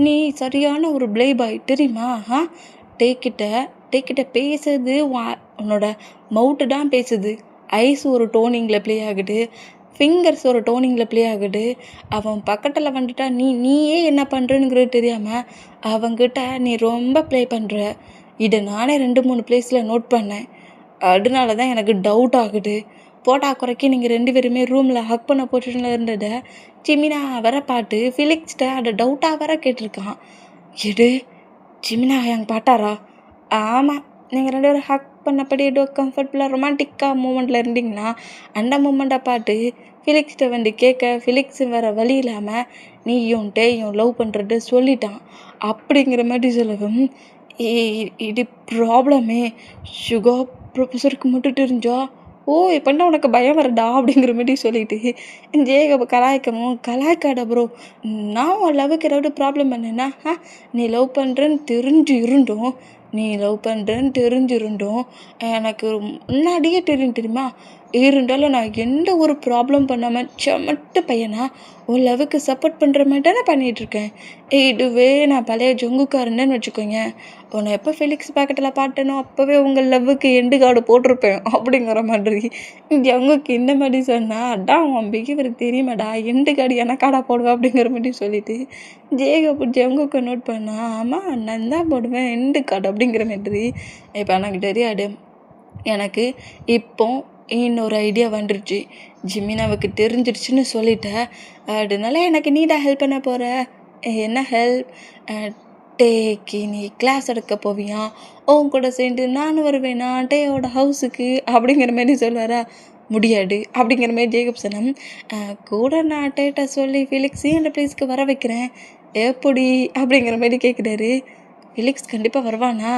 நீ சரியான ஒரு ப்ளே பாய் தெரியுமா? டேக்கிட்ட பேசுறது உன்னோட மவுட்டு தான் பேசுது, ஐஸ் ஒரு டோனிங்கில் ப்ளே ஆகுது, ஃபிங்கர்ஸ் ஒரு டோனிங்கில் ப்ளே ஆகுது. அவன் பக்கத்தில் வந்துட்டா நீயே என்ன பண்ணுறனுங்கிறது தெரியாமல் அவங்கிட்ட நீ ரொம்ப ப்ளே பண்ணுற. இதை நானே 2-3 பிளேஸில் நோட் பண்ணேன். அதனால தான் எனக்கு டவுட் ஆகுது. போட்டா குறைக்கி நீங்கள் 2 பேருமே ரூமில் ஹக் பண்ண பொசிஷனில் இருந்ததை ஜிமினா வர பாட்டு ஃபிலிக்ஸ்கிட்ட அதை டவுட்டாக வர கேட்டிருக்கான். எடு ஜிமினா ஹயாங் பாட்டாரா? ஆமாம், நீங்கள் 2 பேரும் ஹக் பண்ணபடி ஏதோ கம்ஃபர்டபுளாக ரொமான்டிக்காக மூமெண்ட்டில் இருந்தீங்களா, அந்த மூமெண்ட்டை பாட்டு ஃபிலிக்ஸ்கிட்ட வந்து கேட்க ஃபிலிக்ஸ் வேறு வழி இல்லாமல் நீயும் லவ் பண்ணுறது சொல்லிட்டான் அப்படிங்கிற மாதிரி சொல்லவும், இது ப்ராப்ளமே சுகா ப்ரொஃபஸருக்கு மட்டும் தெரிஞ்சா ஓ எப்படின்னா உனக்கு பயம் வருதா அப்படிங்கிற மாதிரி சொல்லிட்டு ஜேகப்பை கலாய்க்காடா ப்ரோ, நான் உன் லவ்வுக்கு ஏதாவது ப்ராப்ளம் பண்ணேன்னா நீ லவ் பண்ணுறேன்னு தெரிஞ்சிருந்தோம் எனக்கு முன்னாடியே தெரியுமா? இருந்தாலும் நான் எந்த ஒரு ப்ராப்ளம் பண்ணாமல் செமட்டு பையனா உன் லவ்வுக்கு சப்போர்ட் பண்ணுற மாதிரி தானே பண்ணிகிட்ருக்கேன். இதுவே நான் பழைய ஜங்குக்காரன்னு வச்சுக்கோங்க, உன்னை எப்போ ஃபெலிக்ஸ் பேக்கெட்டில் பாட்டேனோ அப்போவே உங்கள் லவ்வுக்கு எண்டு கார்டு போட்டிருப்பேன் அப்படிங்கிற மாதிரி ஜங்குக்கு இந்த மாதிரி சொன்னால், அதான் உன் பிஹேவியருக்கு தெரியுமாடா, எண்டு கார்டு எனக்காடா போடுவேன் அப்படிங்கிற மாதிரி சொல்லிட்டு ஜேகப்பு ஜங்குக்கு நோட் பண்ணால், ஆமாம் நான் தான் போடுவேன் எண்டு கார்டு அப்படிங்கிற மாதிரி. இப்போ எனக்கு தெரியாது, எனக்கு இப்போ இன்னொரு ஐடியா வந்துருச்சு, ஜிமினாவுக்கு தெரிஞ்சிருச்சுன்னு சொல்லிட்டேன், அதனால எனக்கு நீடா ஹெல்ப் பண்ண போகிற. என்ன ஹெல்ப்? நீ கிளாஸ் எடுக்க போவியா, உன் கூட சேர்ந்து நானும் வருவேனா டேயோட ஹவுஸுக்கு அப்படிங்கிற மாதிரி சொல்லுவாரா? முடியாது அப்படிங்கிற மாதிரி ஜேகப் சொன்னான். கூட நான் டேட்டை சொல்லி ஃபிலிக்ஸ் இந்த பிளேஸ்க்கு வர வைக்கிறேன், எப்படி அப்படிங்கிற மாதிரி கேட்குறாரு. ஃபிலிக்ஸ் கண்டிப்பாக வருவானா?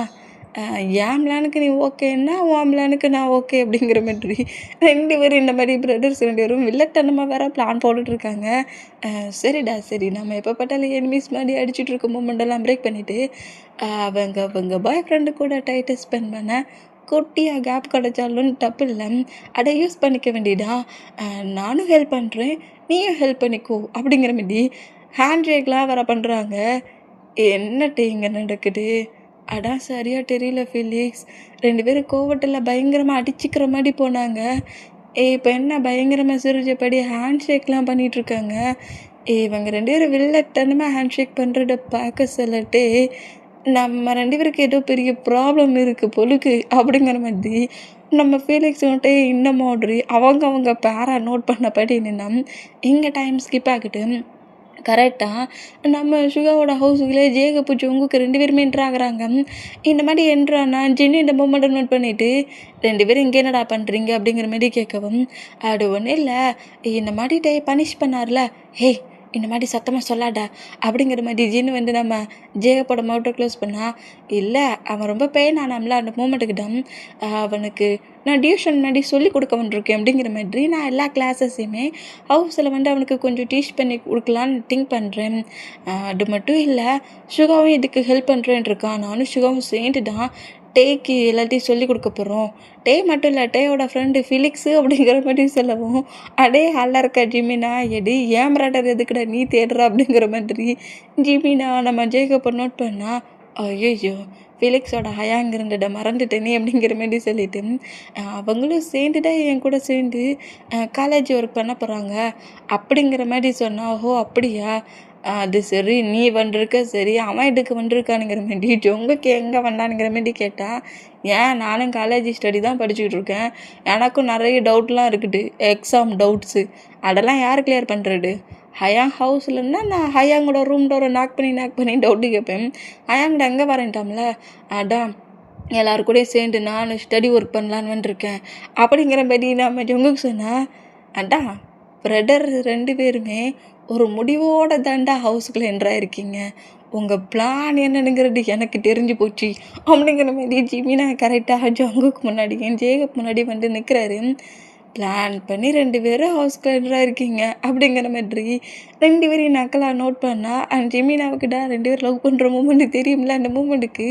என் பிளானுக்கு நீ ஓகேன்னா உன் பிளானுக்கு நான் ஓகே அப்படிங்கிற மாதிரி 2 பேரும் இந்த மாதிரி பிரதர்ஸ் 2 பேரும் வில்லத்தனமாக வேறு பிளான் போட்டுட்ருக்காங்க. சரி நம்ம எப்போ பார்த்தாலும் எனிமீஸ் மாதிரி அடிச்சுட்டு இருக்க மூமெண்டெல்லாம் பிரேக் பண்ணிவிட்டு அவங்க பாய் ஃப்ரெண்டு கூட டைட்டை ஸ்பெண்ட் பண்ண குட்டியாக கேப் கிடச்சாலும் தப்பு இல்லை, அதை யூஸ் பண்ணிக்க வேண்டியதா. நானும் ஹெல்ப் பண்ணுறேன், நீயும் ஹெல்ப் பண்ணிக்கோ அப்படிங்கிற மாதிரி ஹேண்ட் ஷேக்லாம் வேற பண்ணுறாங்க. என்னட்டு இங்கே நடக்குது? அதான் சரியா தெரியல ஃபிலிக்ஸ். 2 பேரும் கோவத்தில் பயங்கரமாக அடிச்சுக்கிற மாதிரி போனாங்க. இப்போ என்ன பயங்கரமாக சிரிச்சபடி ஹேண்ட் ஷேக்லாம் பண்ணிகிட்ருக்காங்க. இவங்க 2 பேரும் வில்லத்தனமாக ஹேண்ட் ஷேக் பண்ணுறத பார்க்க சொல்லட்டு நம்ம 2 பேருக்கு ஏதோ பெரிய ப்ராப்ளம் இருக்குது பொழுக்கு அப்படிங்கிற மாதிரி நம்ம ஃபீலிக்ஸ் வந்துட்டு இந்த மாதிரி அவங்க பேரா நோட் பண்ணபடி நின்னா இங்கே டைம் ஸ்கிப் ஆகிட்டு கரெக்டாக நம்ம சுகாவோட ஹவுஸுக்குள்ளே ஜேகப்பு ஜொங்குக்கு 2 பேருமே என்ட்ரு ஆகுறாங்க. இந்த மாதிரி என்ட்ரானா ஜின்னு இந்த மூமெண்ட்டை நோட் பண்ணிவிட்டு 2 பேரும் இங்கே என்னடா பண்ணுறீங்க அப்படிங்கிற மாதிரி கேட்கவும், அது ஒன்றும் இல்லை, இந்த மாதிரி டே பனிஷ் பண்ணார்ல, ஹே இந்த மாதிரி சத்தமாக சொல்லாடா அப்படிங்கிற மாதிரி ஜின்னு வந்து நம்ம ஜேகப்போட மவுட்டை க்ளோஸ் பண்ணால், இல்லை அவன் ரொம்ப பெயின் ஆனாம்ல அந்த மூமெண்ட்டுக்கு தான் அவனுக்கு நான் டியூஷன் முன்னாடி சொல்லி கொடுக்க வந்துருக்கேன் அப்படிங்கிற மாதிரி நான் எல்லா கிளாஸஸையுமே ஹவுஸில் வந்து அவனுக்கு கொஞ்சம் டீச் பண்ணி கொடுக்கலான்னு திங்க் பண்ணுறேன். அது மட்டும் இல்லை, சுகாவும் இதுக்கு ஹெல்ப் பண்ணுறேன் இருக்கான். நானும் சுகாவும் சேர்ந்து தான் டேக்கு எல்லாத்தையும் சொல்லி கொடுக்க போகிறோம். டே மட்டும் இல்லை, டேயோட ஃப்ரெண்டு ஃபிலிக்ஸு அப்படிங்கிற மாதிரி சொல்லவும், அடே ஹல்லா இருக்க ஜிமினா, எடி ஏன் மிராட்டர் எதுக்குடா நீ தேடுற அப்படிங்கிற மாதிரி ஜிமினா நம்ம ஜேக்கப்பை நோட் பண்ணா, ஐயோ ஃபிலிக்ஸோட ஹயாங் இருந்துட மறந்துட்டேனே அப்படிங்கிற மாதிரி சொல்லிட்டு அவங்களும் சேர்ந்துட்டா என் கூட சேர்ந்து காலேஜ் ஒர்க் பண்ண போகிறாங்க அப்படிங்கிற மாதிரி சொன்னால், ஓஹோ அப்படியா, அது சரி நீ வந்திருக்க, சரி அவன் இதுக்கு வந்திருக்கானுங்கிற மாதிரி ஜொங்குக்கு எங்கே வந்தானுங்கிற மாதிரி கேட்டால், ஏன் நானும் காலேஜ் ஸ்டடி தான் படிச்சுக்கிட்டு இருக்கேன், எனக்கும் நிறைய டவுட்லாம் இருக்குது, எக்ஸாம் டவுட்ஸு, அதெல்லாம் யார் கிளியர் பண்ணுறது? ஹயாங் ஹவுஸ்லன்னா நான் ஹயாங்கோட ரூம் டோரை நாக் பண்ணி டவுட்டு கேட்பேன். ஹயாங்கிட்ட எங்கே வரேன்ட்டாம்ல, அதான் எல்லாருக்கூடயும் சேர்ந்து நான் ஸ்டடி ஒர்க் பண்ணலான்னு வந்துருக்கேன் அப்படிங்கிற மாதிரி நம்ம ஜொங்குக்கு சொன்னால், அதான் பிரதர் 2 பேருமே ஒரு முடிவோட தாண்டா ஹவுஸுக்குள்ளே என்ட்ராயிருக்கீங்க, உங்கள் பிளான் என்னனுங்கிறது எனக்கு தெரிஞ்சு போச்சு அப்படிங்கிற மாதிரி ஜிமினா கரெக்டாக ஜொங்குக்கு முன்னாடி என் ஜேகப் முன்னாடி வந்து நிற்கிறாரு. பிளான் பண்ணி 2 பேரும் ஹவுஸ்க்குள்ளே என்ட்ராயிருக்கீங்க அப்படிங்கிற மாதிரி 2 பேரையும் நக்கலாக நோட் பண்ணால் அண்ட் ஜிமினாவுக்குடா 2 பேர் லவ் பண்ணுற மூமெண்ட்டு தெரியும்ல, அந்த மூமெண்ட்டுக்கு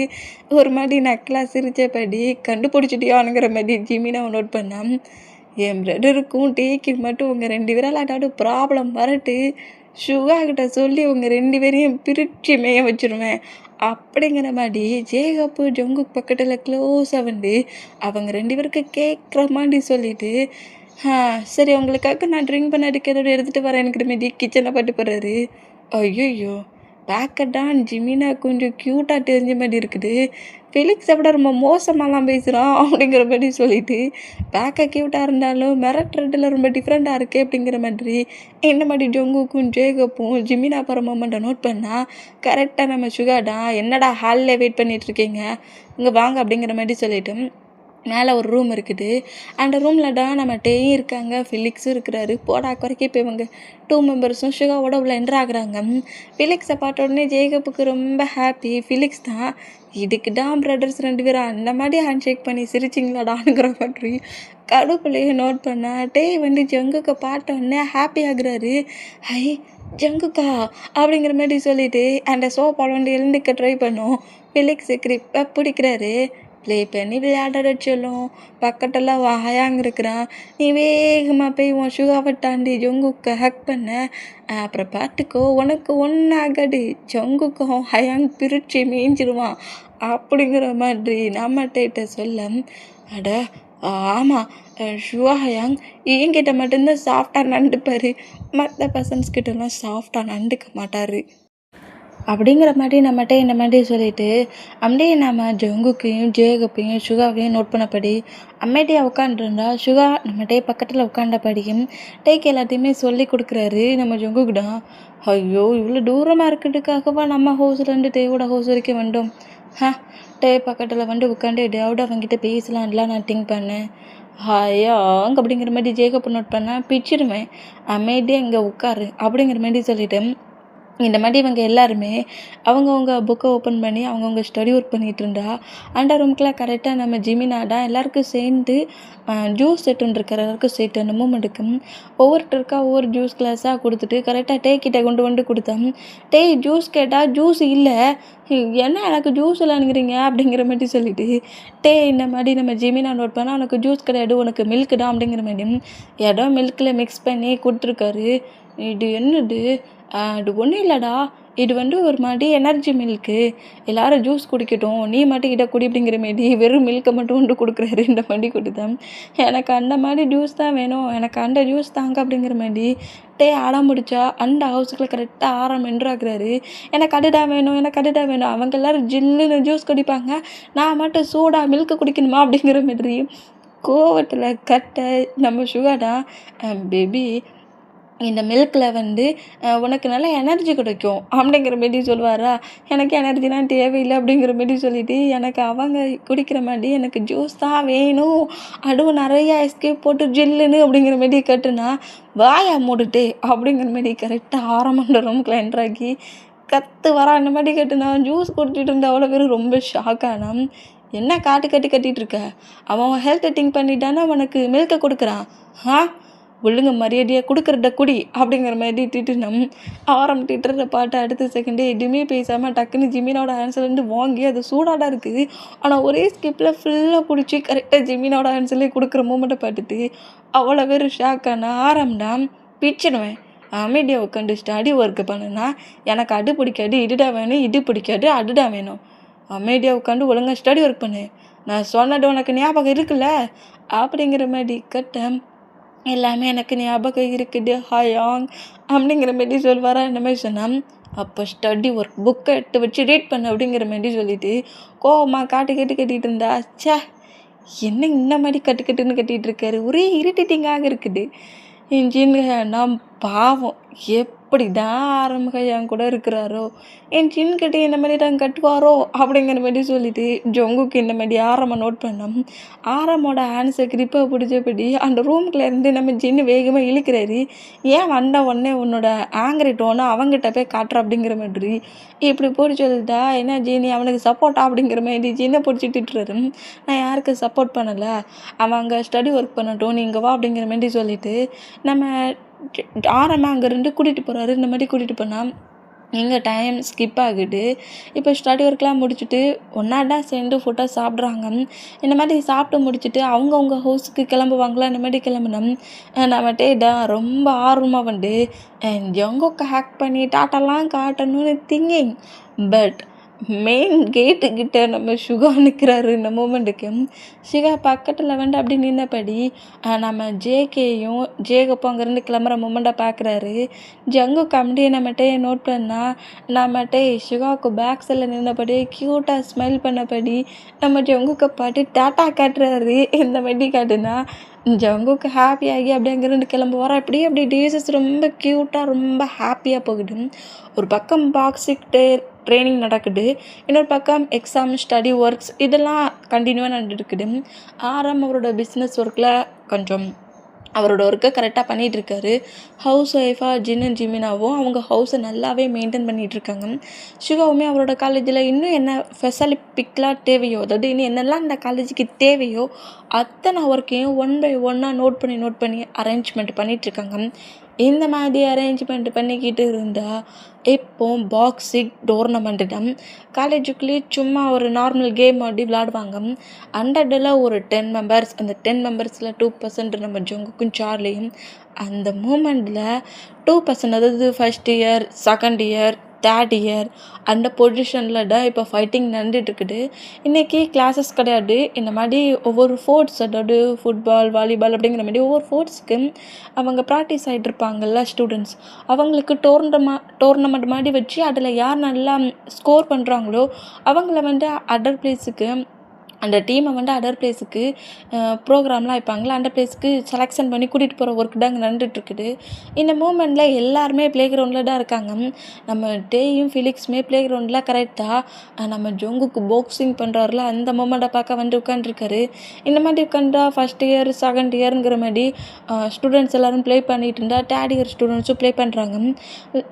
ஒரு மாதிரி நக்கலாக சிரித்தபடி கண்டுபிடிச்சிட்டியானுங்கிற மாதிரி ஜிமினாவை நோட் பண்ணால், என் பிரதருக்கும் டேக்கு மட்டும் உங்கள் 2 பேரால் அதாவது ப்ராப்ளம் வரட்டு சுகா கிட்ட சொல்லி உங்கள் 2 பேரையும் பிரித்து மேய வச்சுருவேன் அப்படிங்கிற மாதிரி ஜேகப்பு ஜொங்குக்கு பக்கத்தில் க்ளோஸாக வந்து அவங்க 2 பேருக்கு கேட்குற மாதிரி சொல்லிவிட்டு, சரி உங்களுக்காக நான் ட்ரிங்க் பண்ண அடிக்கிறத எடுத்துகிட்டு வரேன் எனக்கு மீதி கிச்சனில் பட்டு போகிறாரு. ஐயோ பேக்கட்டான் ஜிமினா கொஞ்சம் க்யூட்டாக தெரிஞ்ச மாதிரி இருக்குது, ஃபிலிக்ஸை விட ரொம்ப மோசமாலாம் பேசுகிறான் அப்படிங்கிற மாதிரி சொல்லிவிட்டு, பேக்கை க்யூட்டாக இருந்தாலும் மிரட்டுறதுல ரொம்ப டிஃப்ரெண்ட்டாக இருக்குது அப்படிங்கிற மாதிரி இந்த மாதிரி ஜொங்குக்கும் ஜேகப்பும் ஜிமினா போகிற மொமெண்ட்டை நோட் பண்ணால் கரெக்டாக நம்ம சுகாடா என்னடா ஹாலில் வெயிட் பண்ணிகிட்ருக்கீங்க இங்கே வாங்க அப்படிங்கிற மாதிரி சொல்லிவிட்டு மேலே ஒரு ரூம் இருக்குது. அந்த ரூமில் தான் நம்ம டேயும் இருக்காங்க, ஃபிலிக்ஸும் இருக்கிறாரு. போடா குறைக்க இப்போ இவங்க 2 மெம்பர்ஸும் சுகாவோட உள்ள என்ட்ரு ஆகுறாங்க. ஃபிலிக்ஸை பார்த்த உடனே ஜேகப்புக்கு ரொம்ப ஹாப்பி. ஃபிலிக்ஸ் தான் இதுக்கு தான் பிரதர்ஸ் 2 பேரும் அந்த மாதிரி ஹேண்ட் ஷேக் பண்ணி சிரிச்சிங்களாடாங்கிற மாதிரி கடுப்புலையே நோட் பண்ணால் டே வந்து ஜங்குக்கு பார்த்த உடனே ஹாப்பி ஆகுறாரு. ஹை ஜங்குக்கா அப்படிங்கிற மாதிரி சொல்லிவிட்டு அந்த சோப்பால் வந்து எழுந்துக்க ட்ரை பண்ணோம். ஃபிலிக்ஸு கிரிப்பாக பிடிக்கிறாரு. ப்ளே பண்ணி விளையாட சொல்லும், பக்கத்தில் ஹயாங் இருக்கிறான், நீ வேகமாக போய் உன் சுகாவை தாண்டி ஜொங்குக்கு ஹக் பண்ண, அப்புறம் பார்த்துக்கோ உனக்கு ஒன்றாகடி ஜொங்குக்கும் ஹயாங் பிரித்து மேய்ஞ்சிருவான் அப்படிங்கிற மாதிரி நம்மகிட்ட சொல்ல, அட ஆமாம் ஷுவா ஹயாங் என்கிட்ட மட்டும்தான் சாஃப்டாக நண்டுப்பார், மற்ற பர்சன்ஸ்கிட்டலாம் சாஃப்டாக நண்டுக்க மாட்டார் அப்படிங்கிற மாதிரி நம்மகிட்ட இந்த மாதிரி சொல்லிவிட்டு அப்படியே நம்ம ஜங்குக்கையும் ஜேகப்பையும் சுகாவையும் நோட் பண்ணபடி அமைதியாக உட்காந்துருந்தா சுகா நம்மகிட்டே பக்கத்தில் உட்காண்டபடியும் டேக்கு எல்லாத்தையுமே சொல்லி கொடுக்குறாரு நம்ம ஜங்குக்கிட்ட. ஐயோ இவ்வளோ தூரமாக இருக்கிறதுக்காகவா நம்ம ஹவுஸ்லேருந்து டேவோட ஹவுஸ் வரைக்கும் வந்தோம், டே பக்கத்தில் வந்து உட்காந்து டேவோட அவங்ககிட்ட பேசலான்லாம் நான் திங்க் பண்ணேன். ஹயாங் அப்படிங்கிற மாதிரி ஜேகப்பை நோட் பண்ணால் பிச்சிடுவேன், அமைதியாக இங்கே உட்காரு அப்படிங்கிற மாதிரி சொல்லிவிட்டேன். இந்த மாதிரி இவங்க எல்லாருமே அவங்கவுங்க புக்கை ஓப்பன் பண்ணி அவங்கவுங்க ஸ்டடி ஒர்க் பண்ணிகிட்டு இருந்தா அந்த ரூம்க்குலாம் கரெக்டாக நம்ம ஜிமினாடா எல்லாருக்கும் சேர்ந்து ஜூஸ் செட்டுன்னு இருக்கிற எல்லாருக்கும் சேர்த்து அந்த மூமெண்ட்டுக்கு ஒவ்வொருத்தருக்கா ஒவ்வொரு ஜூஸ் கிளாஸாக கொடுத்துட்டு கரெக்டாக டே கிட்ட கொண்டு வந்து கொடுத்தேன். டே ஜூஸ் கேட்டால் ஜூஸ் இல்லை, என்ன எனக்கு ஜூஸ் இல்லைங்கிறீங்க அப்படிங்கிற மாதிரி சொல்லிவிட்டு டே இந்த மாதிரி நம்ம ஜிமினா நோட் பண்ணால் உனக்கு ஜூஸ் கிடையாது உனக்கு மில்க்கு தான் அப்படிங்கிற மாதிரி இடம் மில்கில் மிக்ஸ் பண்ணி கொடுத்துருக்காரு. இது என்னது அது ஒன்றும் இல்லைடா, இது ஒரு மாதிரி எனர்ஜி மில்க்கு, எல்லாரும் ஜூஸ் குடிக்கட்டும், நீ மட்டும் இதை குடி அப்படிங்கிற மாரி வெறும் மில்க்கை மட்டும் கொண்டு கொடுக்குறாரு. இந்த மாதிரி கொடுத்தேன். எனக்கு அந்த மாதிரி ஜூஸ் தான் வேணும், எனக்கு அந்த ஜூஸ் தாங்க அப்படிங்கிற மாதிரி அடம் முடிச்சா அந்த ஹவுஸுக்குள்ள கரெக்டாக என்றாக்குறாரு. எனக்கு அதுதான் வேணும், எனக்கு அதுதான் வேணும். அவங்க எல்லாரும் ஜில்லுன்னு ஜூஸ் குடிப்பாங்க, நான் மட்டும் சூடாக மில்க்கு குடிக்கணுமா அப்படிங்கிற மாதிரி கோவத்தில் கட்ட நம்ம சுகாடா, பேபி இந்த மில்கில் உனக்கு நல்ல எனர்ஜி கிடைக்கும் அப்படிங்கிற மாரி சொல்லுவாரா. எனக்கு எனர்ஜிலாம் தேவையில்லை அப்படிங்கிற மாரி சொல்லிவிட்டு எனக்கு அவங்க குடிக்கிற மாதிரி எனக்கு ஜூஸ் தான் வேணும், அதுவும் நிறையா எஸ்கேப் போட்டு ஜில்லுன்னு அப்படிங்கிற மாரி கட்டுனா வாயா மூடுட்டு அப்படிங்கிற மாரி கரெக்டாக 6 மணி ரூமுக்குள்ள என்ட்ராக்கி கற்று வரா. அந்த மாதிரி கட்டுனா ஜூஸ் குடிச்சிட்டு இருந்த அவ்வளோ பேர் ரொம்ப ஷாக்கானா. என்ன கட்டிகிட்டு இருக்க, அவன் ஹெல்த்தை திங்க் பண்ணிட்டானா உனக்கு மில்கை கொடுக்குறான், ஒழுங்கு மரியாதையாக கொடுக்குறத குடி அப்படிங்கிற மாதிரி திட்டுனோம். திட்டுறத பாட்டு அடுத்த செகண்டே எதுவுமே பேசாமல் டக்குன்னு ஜிமினோட ஆன்சர்லேருந்து வாங்கி அது சூடாக இருக்குது, ஆனால் ஒரே ஸ்கிப்பில் ஃபுல்லாக குடிச்சு கரெக்டாக ஜிமினோட ஆன்சர்லேயே கொடுக்குற மூமெண்ட்டை பார்த்துட்டு அவ்வளோ பேர் ஷாக்கான. ஆரம்னா பிச்சிடுவேன். அமைதியாக உட்காந்து ஸ்டடி ஒர்க்கு பண்ணுனா எனக்கு அது பிடிக்காது, இதுடா வேணும், இது பிடிக்காது, அதுடா வேணும். அமைதியாக உட்காந்து ஒழுங்காக ஸ்டடி ஒர்க் பண்ணு, நான் சொன்னது உனக்கு ஞாபகம் இருக்குல்ல அப்படிங்கிற மாதிரி கட்ட எல்லாமே எனக்கு ஞாபகம் இருக்குது ஹாயாங் அப்படிங்கிற மாரி சொல்வாரா. இந்த மாதிரி சொன்னால் அப்போ ஸ்டடி ஒர்க் புக்கை எடுத்து வச்சு ரீட் பண்ணு அப்படிங்கிற மாரி சொல்லிவிட்டு கோவமாக கட்டிகிட்டு இருந்தா. என்ன இந்த மாதிரி கட்டுன்னு கட்டிகிட்டு இருக்காரு, ஒரே இரிட்டேட்டிங்காக இருக்குது. என் ஜின்கண்ணா பாவம் எப்படி தான் ஆரம்ப என் கூட இருக்கிறாரோ, என் ஜின்கிட்ட இந்த மாதிரி தான் கட்டுவாரோ அப்படிங்கிற மாதிரி சொல்லிட்டு ஜொங்குக்கு இந்த மாதிரி ஆரம்ப நோட் பண்ணோம். ஆரமோட ஹேண்ட்ஸை கிரிப்பை பிடிச்சபடி அந்த ரூம்குள்ளே இருந்து நம்ம ஜின்னு வேகமாக இழுக்கிறாரு. ஏன் வந்த உடனே உன்னோட ஆங்கிரி டோனை அவங்ககிட்ட போய் காட்டுற அப்படிங்கிற மாதிரி இப்படி போட்டு சொல்லிட்டா. என்ன ஜீனி அவனுக்கு சப்போர்ட்டா அப்படிங்கிற மாதிரி ஜின்னை பிடிச்சி திட்டுறாரு. நான் யாருக்கு சப்போர்ட் பண்ணலை, அவன் அங்கே ஸ்டடி ஒர்க் பண்ணட்டும், நீங்கள் வா அப்படிங்கிற மாதிரி சொல்லிவிட்டு நம்ம ஆரமாக அங்கேருந்து கூட்டிகிட்டு போகிறாரு. இந்த மாதிரி கூட்டிகிட்டு போனால் எங்கள் டைம் ஸ்கிப் ஆகிட்டு இப்போ ஸ்டடி ஒர்க்லாம் முடிச்சுட்டு ஒன்றாடா சேர்ந்து ஃபுட்டாக சாப்பிட்றாங்க. இந்த மாதிரி சாப்பிட்டு முடிச்சுட்டு அவங்கவுங்க ஹவுஸுக்கு கிளம்புவாங்களா. இந்த மாதிரி கிளம்புனோம். நம்மகிட்டே தான் ரொம்ப ஆர்வமாக ஜங்குக்கு ஹேக் பண்ணி டாட்டெல்லாம் காட்டணும்னு திங்கிங். பட் மெயின் கேட்டுக்கிட்ட நம்ம சுகா நிற்கிறாரு. இந்த மூமெண்ட்டுக்கு சுகா பக்கத்தில் அப்படி நின்னபடி நம்ம ஜேகப்பும் அங்கேருந்து கிளம்புற மூமெண்ட்டை பார்க்குறாரு. ஜங்கு கம்பெனியை நம்மகிட்டே நோட் பண்ணால் நம்மகிட்டே சுகாவுக்கு பேக் சைடில் நின்னபடி க்யூட்டாக ஸ்மைல் பண்ணபடி நம்ம ஜங்குக்கு பாட்டு டாட்டா காட்டுறாரு. இந்த மாதிரி காட்டுனா ஜங்குக்கு ஹாப்பியாகி அப்படி அங்கேருந்து கிளம்ப வர அப்படி டேஸஸ் ரொம்ப க்யூட்டாக ரொம்ப ஹாப்பியாக போகுது. ஒரு பக்கம் பாக்ஸிங் ட்ரைனிங் நடக்குது, இன்னொரு பக்கம் எக்ஸாம் ஸ்டடி ஒர்க்ஸ் இதெல்லாம் கண்டினியூவாக நடந்துருக்குது. அவரோட பிஸ்னஸ் ஒர்க்கில் கொஞ்சம் அவரோட ஒர்க்கை கரெக்டாக பண்ணிகிட்ருக்காரு. ஹவுஸ் ஒய்ஃபாக ஜிமினாவும் அவங்க ஹவுஸை நல்லாவே மெயின்டைன் பண்ணிகிட்ருக்காங்க. சிவாவுமே அவரோட காலேஜில் இன்னும் என்ன ஸ்பெஷலிப்பிக்லாம் தேவையோ, அதாவது இன்னும் என்னெல்லாம் அந்த காலேஜுக்கு தேவையோ அத்தனை ஒர்க்கையும் 1 by 1 நோட் பண்ணி அரேஞ்ச்மெண்ட் பண்ணிகிட்ருக்காங்க. இந்த மாதிரி அரேஞ்ச்மெண்ட் பண்ணிக்கிட்டு இருந்தால் இப்போ பாக்ஸிங் டோர்னமெண்ட்டு தான் காலேஜுக்குள்ளேயே சும்மா ஒரு நார்மல் கேம் அப்படி விளாடுவாங்க. அண்டரில் ஒரு 10 மெம்பர்ஸ், அந்த 10 மெம்பர்ஸில் 2% நம்ம ஜங்குக்கும் சார்லியும். அந்த மூமெண்ட்டில் 2%, அதாவது first year, second year, third year அந்த பொசிஷனில் தான் இப்போ ஃபைட்டிங் நடந்துகிட்ருக்குது. இன்றைக்கி கிளாஸஸ் கிடையாது. இந்த மாதிரி ஒவ்வொரு ஸ்போர்ட்ஸ், அதாவது ஃபுட்பால், வாலிபால் அப்படிங்கிற மாதிரி ஒவ்வொரு ஸ்போர்ட்ஸுக்கு அவங்க ப்ராக்டிஸ் ஆகிட்டு இருப்பாங்கள்ல ஸ்டூடெண்ட்ஸ், அவங்களுக்கு டோர்னமெண்ட் மாதிரி வச்சு அதில் யார் நல்லா ஸ்கோர் பண்ணுறாங்களோ அவங்கள அதர் பிளேஸுக்கு அந்த டீமை அதர் பிளேஸுக்கு ப்ரோக்ராம்லாம் வைப்பாங்களா, அந்த பிளேஸுக்கு செலெக்ஷன் பண்ணி கூட்டிகிட்டு போகிற ஒர்க் தான் அங்கே நடந்துகிட்ருக்குது. இந்த மூமெண்ட்டில் எல்லாருமே ப்ளே கிரவுண்டில் தான் இருக்காங்க. நம்ம டேயும் ஃபிலிக்ஸுமே ப்ளே கிரவுண்டில் கரெக்டாக நம்ம ஜொங்குக்கு பாக்ஸிங் பண்ணுறாருல அந்த மூமெண்ட்டை பார்க்க உட்காந்துருக்காரு. இந்த மாதிரி உட்காந்தா ஃபஸ்ட் இயர், செகண்ட் இயருங்கிற மாதிரி ஸ்டூடெண்ட்ஸ் எல்லோரும் ப்ளே பண்ணிகிட்டு இருந்தால் தேர்ட் இயர் ஸ்டூடெண்ட்ஸும் ப்ளே பண்ணுறாங்க.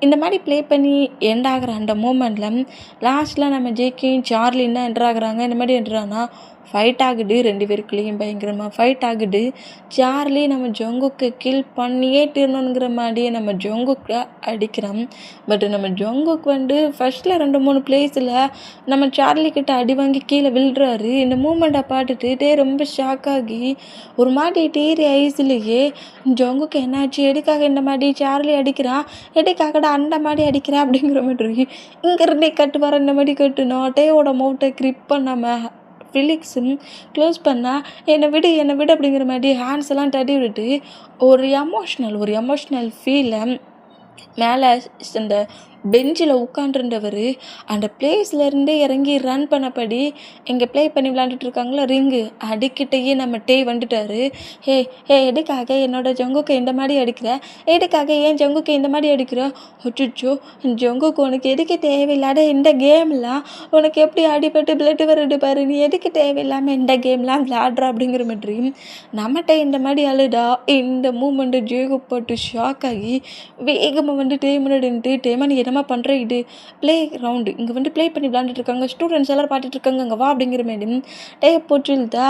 இந்த மாதிரி ப்ளே பண்ணி எண்ட் ஆகிற அந்த மூமெண்ட்டில் லாஸ்ட்டில் நம்ம ஜேகேயும் சார்லின்னு தான் என்ட்ரு ஆகுறாங்க. இந்த மாதிரி என்ட்ரானா ஃபைட் ஆகுது, 2 பேருக்குள்ளேயும் பயங்கரமாக ஃபைட் ஆகுது. சார்லி நம்ம ஜங்குக்கை கில் பண்ணியே தீரணுங்கிற மாதிரியே நம்ம ஜங்குக்கை அடிக்கிறான். பட் நம்ம ஜங்குக் ஃபர்ஸ்ட்டில் 2-3 பிளேஸில் நம்ம சார்லி கிட்ட அடி வாங்கி கீழே விழுறாரு. இந்த மூமெண்ட்டை பார்த்துட்டு ரொம்ப ஷாக் ஆகி ஒரு மாதிரி டீரி ஐஸ்லேயே ஜங்குக்கு என்னாச்சு, எதுக்காக இந்த மாதிரி சார்லி அடிக்கிறான், எதுக்காகடா அந்த மாதிரி அடிக்கிறான் அப்படிங்கிற மாதிரி இங்கேருந்தே கட்டு வர இந்த மாதிரி கட்டுனா டேயோட மவுட்டை கிரிப் பண்ணாமல் ஃபிலிக்ஸும் க்ளோஸ் பண்ணால் என்னை விடு அப்படிங்கிற மாதிரி ஹேண்ட்ஸ் எல்லாம் தட்டி விட்டுட்டு ஒரு எமோஷ்னல் ஃபீலை மேலே அந்த பெஞ்சில் உட்காண்டிருந்தவர் அந்த பிளேஸ்லேருந்தே இறங்கி ரன் பண்ணபடி இங்கே ப்ளே பண்ணி விளாண்டுட்டு இருக்காங்களா ரிங்கு அடிக்கிட்டேயே நம்ம டே வந்துட்டாரு. ஹே எதுக்காக என்னோட ஜங்குக்கை இந்த மாதிரி அடிக்கிற, எதுக்காக ஏன் ஜங்குக்கை இந்த மாதிரி அடிக்கிற, அச்சுச்சோ ஜங்குக்கு உனக்கு எதுக்கு தேவையில்லாத இந்த கேம்லாம், உனக்கு எப்படி அடிபட்டு பிளட்டு வருது பாரு, நீ எதுக்கு தேவையில்லாமல் இந்த கேம்லாம் விளாடுற அப்படிங்கிற மாதிரி நம்மகிட்ட இந்த மாதிரி அழுதா இந்த மூமெண்ட்டு ஜேகு போட்டு ஷாக் ஆகி வேகமாக டேமா நீ என்னமா பண்ணுற, இது ப்ளே கிரவுண்டு, இங்கே ப்ளே பண்ணி விளாண்டுட்டு இருக்காங்க, ஸ்டூடெண்ட்ஸ் எல்லோரும் பார்த்துட்டு இருக்காங்க, அங்கே வா அப்படிங்கிற மாதிரி டே போச்சுதா